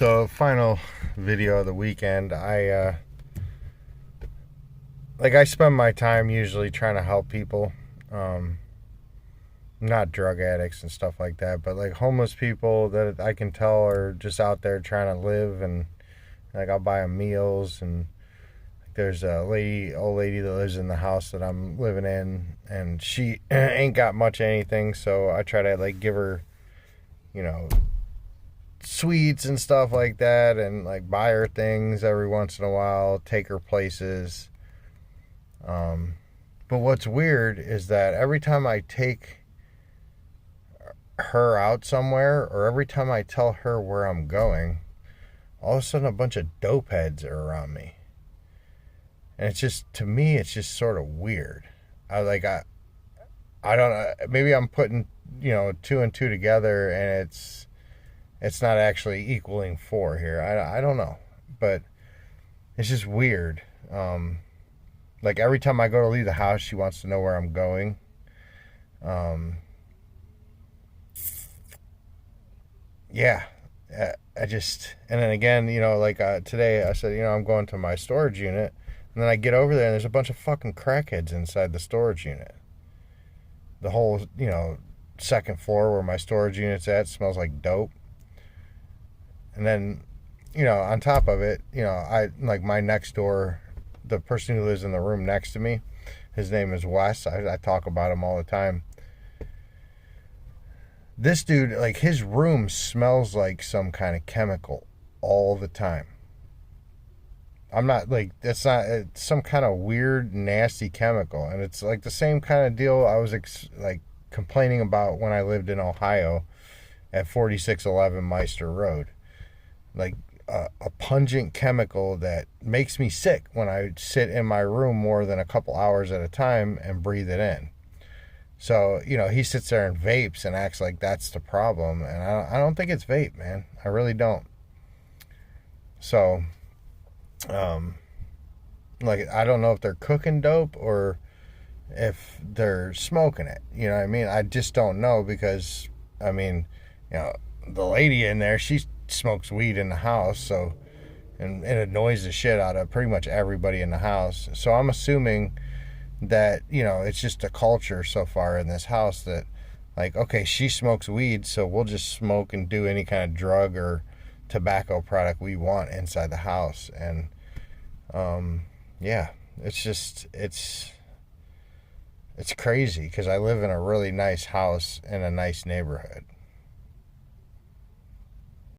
So, final video of the weekend. I spend my time usually trying to help people, um, not drug addicts and stuff like that, but like homeless people that I can tell are just out there trying to live, and like I'll buy them meals. And there's a old lady that lives in the house that I'm living in, and she ain't got much of anything, so I try to like give her, you know, sweets and stuff like that, and like buy her things every once in a while, take her places. Um, but what's weird is that every time I take her out somewhere, or every time I tell her where I'm going, all of a sudden a bunch of dope heads are around me. And it's just, to me, it's just sort of weird. I like, I don't know. Maybe I'm putting, two and two together, and it's not actually equaling four here. I don't know, but it's just weird. Like every time I go to leave the house, she wants to know where I'm going. Um, yeah, I just, and then again, today I said, I'm going to my storage unit, and then I get over there and there's a bunch of fucking crackheads inside the storage unit. The whole, second floor where my storage unit's at smells like dope. And then, on top of it, I like my next door, the person who lives in the room next to me, his name is Wes. I talk about him all the time. This dude, like, his room smells like some kind of chemical all the time. I'm not like, it's some kind of weird, nasty chemical. And it's like the same kind of deal I was like complaining about when I lived in Ohio at 4611 Meister Road. Like a pungent chemical that makes me sick when I sit in my room more than a couple hours at a time and breathe it in. So, he sits there and vapes and acts like that's the problem. And I don't think it's vape, man. I really don't. So, I don't know if they're cooking dope or if they're smoking it. You know what I mean? I just don't know because, I mean, the lady in there, she smokes weed in the house. So, and it annoys the shit out of pretty much everybody in the house. So I'm assuming that, it's just a culture so far in this house that, like, okay, she smokes weed, so we'll just smoke and do any kind of drug or tobacco product we want inside the house. And yeah, it's crazy because I live in a really nice house in a nice neighborhood.